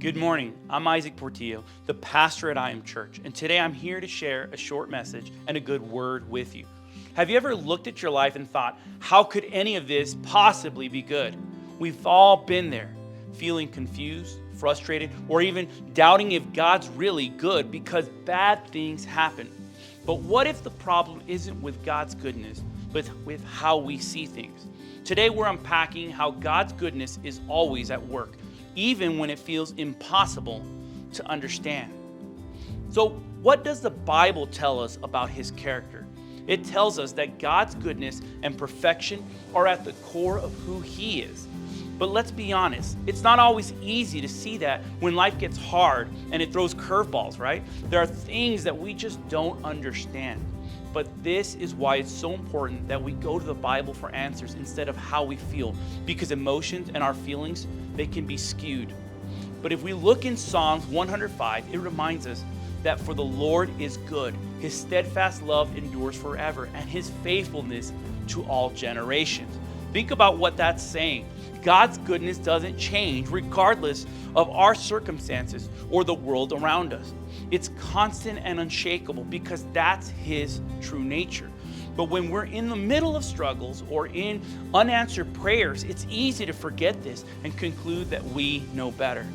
Good morning. I'm Isaac Portillo, the pastor at I Am Church, and today I'm here to share a short message and a good word with you. Have you ever looked at your life and thought, how could any of this possibly be good? We've all been there, feeling confused, frustrated, or even doubting if God's really good because bad things happen. But what if the problem isn't with God's goodness, but with how we see things? Today we're unpacking how God's goodness is always at work, even when it feels impossible to understand. So, what does the Bible tell us about His character? It tells us that God's goodness and perfection are at the core of who He is. But let's be honest, it's not always easy to see that when life gets hard and it throws curveballs, right? There are things that we just don't understand. But this is why it's so important that we go to the Bible for answers instead of how we feel, because emotions and our feelings, they can be skewed. But if we look in Psalms 105, it reminds us that for the Lord is good, His steadfast love endures forever, and His faithfulness to all generations. Think about what that's saying. God's goodness doesn't change regardless of our circumstances or the world around us. It's constant and unshakable because that's His true nature. But when we're in the middle of struggles or in unanswered prayers, it's easy to forget this and conclude that we know better,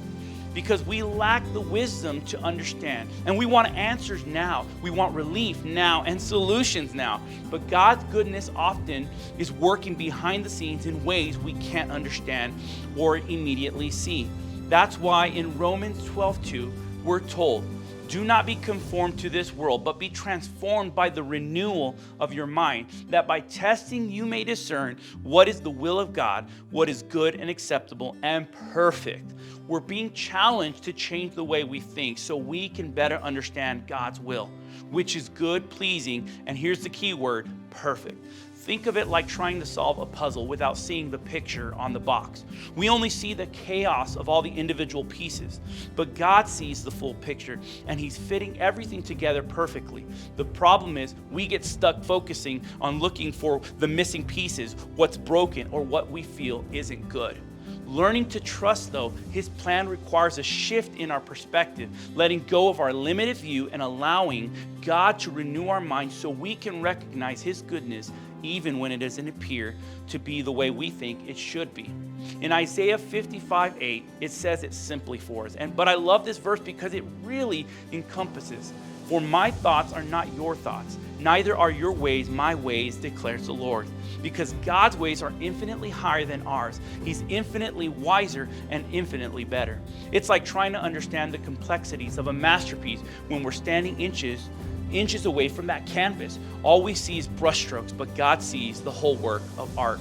because we lack the wisdom to understand. And we want answers now. We want relief now and solutions now. But God's goodness often is working behind the scenes in ways we can't understand or immediately see. That's why in Romans 12:2, we're told, do not be conformed to this world, but be transformed by the renewal of your mind, that by testing you may discern what is the will of God, what is good and acceptable and perfect. We're being challenged to change the way we think so we can better understand God's will, which is good, pleasing, and here's the key word, perfect. Think of it like trying to solve a puzzle without seeing the picture on the box. We only see the chaos of all the individual pieces, but God sees the full picture and He's fitting everything together perfectly. The problem is we get stuck focusing on looking for the missing pieces, what's broken, or what we feel isn't good. Learning to trust, though, His plan requires a shift in our perspective, letting go of our limited view and allowing God to renew our minds so we can recognize His goodness even when it doesn't appear to be the way we think it should be. In Isaiah 55:8, it says it simply for us. But I love this verse because it really encompasses, for my thoughts are not your thoughts, neither are your ways my ways, declares the Lord. Because God's ways are infinitely higher than ours. He's infinitely wiser and infinitely better. It's like trying to understand the complexities of a masterpiece when we're standing inches away from that canvas. All we see is brushstrokes, but God sees the whole work of art.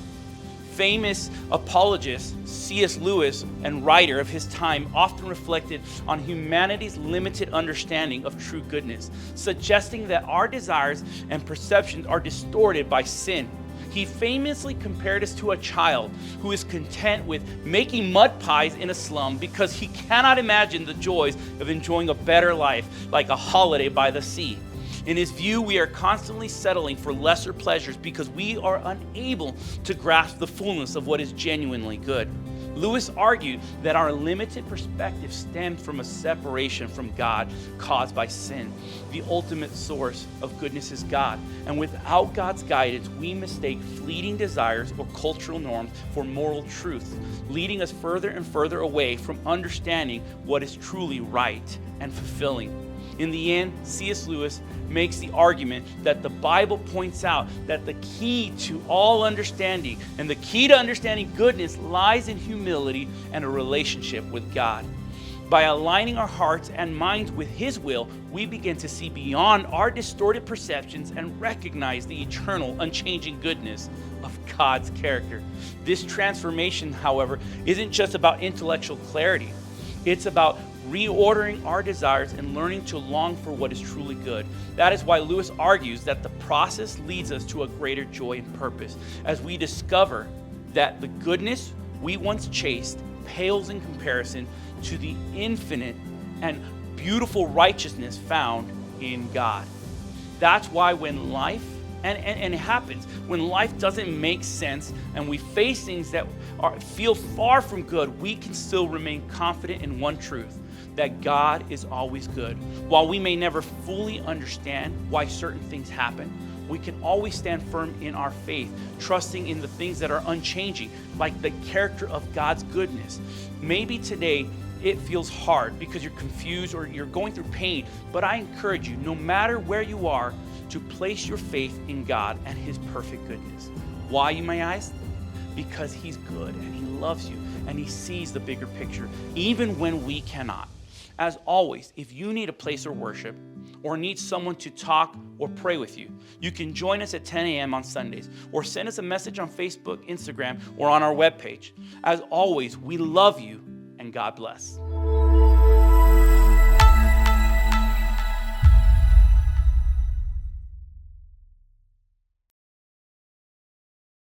Famous apologist C.S. Lewis and writer of his time often reflected on humanity's limited understanding of true goodness, suggesting that our desires and perceptions are distorted by sin. He famously compared us to a child who is content with making mud pies in a slum because he cannot imagine the joys of enjoying a better life, like a holiday by the sea. In his view, we are constantly settling for lesser pleasures because we are unable to grasp the fullness of what is genuinely good. Lewis argued that our limited perspective stemmed from a separation from God caused by sin. The ultimate source of goodness is God, and without God's guidance, we mistake fleeting desires or cultural norms for moral truths, leading us further and further away from understanding what is truly right and fulfilling. In the end, C.S. Lewis makes the argument that the Bible points out that the key to all understanding and the key to understanding goodness lies in humility and a relationship with God. By aligning our hearts and minds with His will, we begin to see beyond our distorted perceptions and recognize the eternal, unchanging goodness of God's character. This transformation, however, isn't just about intellectual clarity. It's about reordering our desires and learning to long for what is truly good. That is why Lewis argues that the process leads us to a greater joy and purpose, as we discover that the goodness we once chased pales in comparison to the infinite and beautiful righteousness found in God. That's why when life And it happens when life doesn't make sense and we face things that feel far from good, we can still remain confident in one truth, that God is always good. While we may never fully understand why certain things happen, we can always stand firm in our faith, trusting in the things that are unchanging, like the character of God's goodness. Maybe today it feels hard because you're confused or you're going through pain, but I encourage you, no matter where you are, to place your faith in God and His perfect goodness. Why, you may ask? Because He's good and He loves you and He sees the bigger picture, even when we cannot. As always, if you need a place of worship or need someone to talk or pray with you, you can join us at 10 a.m. on Sundays or send us a message on Facebook, Instagram, or on our webpage. As always, we love you and God bless.